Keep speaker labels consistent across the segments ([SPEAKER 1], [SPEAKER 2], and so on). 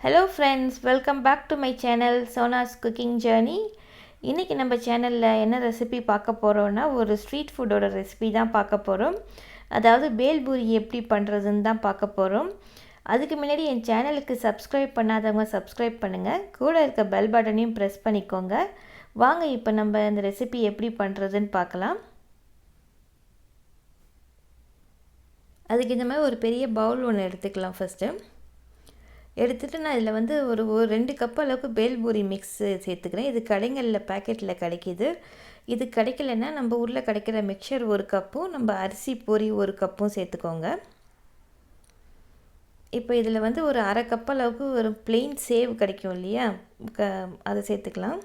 [SPEAKER 1] Hello friends, welcome back to my channel Sona's Cooking Journey. இன்னைக்கு நம்ம சேனல்ல என்ன ரெசிபி பார்க்க போறோம்னா ஒரு ஸ்ட்ரீட் ஃபுட்டோட ரெசிபி தான் பார்க்க போறோம். அதாவது பேல் பூரி எப்படி பண்றதுன்னு தான் பார்க்க போறோம். அதுக்கு முன்னாடி என் சேனலுக்கு Subscribe பண்ணாதவங்க Subscribe பண்ணுங்க. கூட இருக்க பெல் பட்டனையும் press பண்ணிக்கோங்க. வாங்க இப்போ நம்ம இந்த ரெசிபி எப்படி பண்றதுன்னு பார்க்கலாம். அதுக்கு இந்த மாதிரி ஒரு பெரிய பவுல் ஒன்று எடுத்துக்கலாம் ஃபர்ஸ்ட். எடுத்துட்டு நான் இதில் வந்து ஒரு 2 கப் அளவுக்கு பேல் பூரி மிக்ஸ் சேர்த்துக்கிறேன். இது கடைகளில் பேக்கெட்டில் கிடைக்கிது. இது கிடைக்கலன்னா நம்ம ஊரில் கிடைக்கிற மிக்சர் 1 கப்பும் நம்ம அரிசி பொரி 1 கப்பும் சேர்த்துக்கோங்க. இப்போ இதில் வந்து ஒரு அரை கப் அளவுக்கு ஒரு பிளெயின் சேவ் கிடைக்கும் இல்லையா, அதை சேர்த்துக்கலாம்.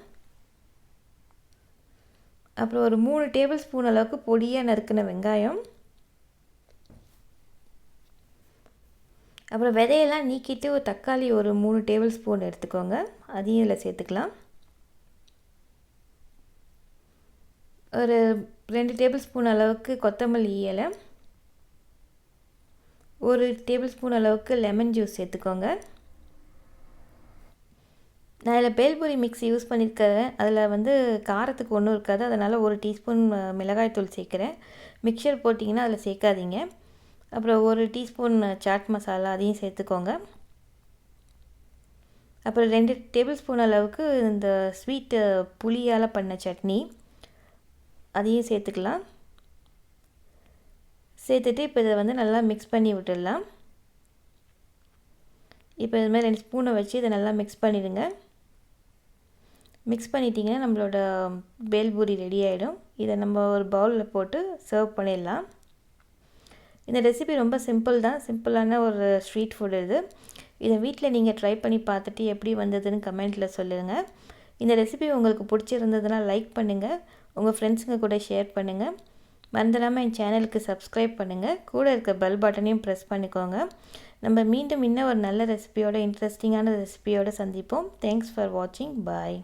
[SPEAKER 1] அப்புறம் ஒரு 3 டேபிள் ஸ்பூன் அளவுக்கு பொடியாக நறுக்கின வெங்காயம், அப்புறம் விதையெல்லாம் நீக்கிட்டு ஒரு தக்காளி ஒரு 3 டேபிள் ஸ்பூன் எடுத்துக்கோங்க. அதையும் இதில் சேர்த்துக்கலாம். ஒரு 2 டேபிள் ஸ்பூன் அளவுக்கு கொத்தமல்லி இலை, 1 டேபிள் ஸ்பூன் அளவுக்கு லெமன் ஜூஸ் சேர்த்துக்கோங்க. நான் இதில் பேல்பூரி மிக்ஸ் யூஸ் பண்ணியிருக்கிறேன். அதில் வந்து காரத்துக்கு ஒன்றும் இருக்காது, அதனால் 1 டீஸ்பூன் மிளகாய்த்தூள் சேர்க்குறேன். மிக்சர் போட்டிங்கன்னா அதில் சேர்க்காதீங்க. அப்புறம் 1 டீஸ்பூன் சாட் மசாலா அதையும் சேர்த்துக்கோங்க. அப்புறம் 2 டேபிள் ஸ்பூன் அளவுக்கு இந்த ஸ்வீட் புளியால் பண்ண சட்னி அதையும் சேர்த்துக்கலாம். சேர்த்துட்டு இப்போ இதை வந்து நல்லா மிக்ஸ் பண்ணி விட்டுடலாம். இப்போ இது மாதிரி 2 ஸ்பூனை வச்சு இதை நல்லா மிக்ஸ் பண்ணிடுங்க. மிக்ஸ் பண்ணிட்டீங்கன்னா நம்மளோட பேல்பூரி ரெடி ஆகிடும். இதை நம்ம ஒரு பவுலில் போட்டு சர்வ் பண்ணிடலாம். இந்த ரெசிபி ரொம்ப சிம்பிள் தான், சிம்பிளான ஒரு ஸ்ட்ரீட் ஃபுட் இது. இதை வீட்டில் நீங்கள் ட்ரை பண்ணி பார்த்துட்டு எப்படி வந்ததுன்னு கமெண்ட்டில் சொல்லுங்கள். இந்த ரெசிபி உங்களுக்கு பிடிச்சிருந்ததுன்னா லைக் பண்ணுங்கள், உங்கள் ஃப்ரெண்ட்ஸுங்க கூட ஷேர் பண்ணுங்கள். மறந்துடாமல் என் சேனலுக்கு Subscribe பண்ணுங்கள். கூட இருக்க பெல் பட்டனையும் ப்ரெஸ் பண்ணிக்கோங்க. நம்ம மீண்டும் இன்னும் ஒரு நல்ல ரெசிபியோட இன்ட்ரெஸ்டிங்கான ரெசிபியோடு சந்திப்போம். தேங்க்ஸ் ஃபார் வாட்சிங். பாய்.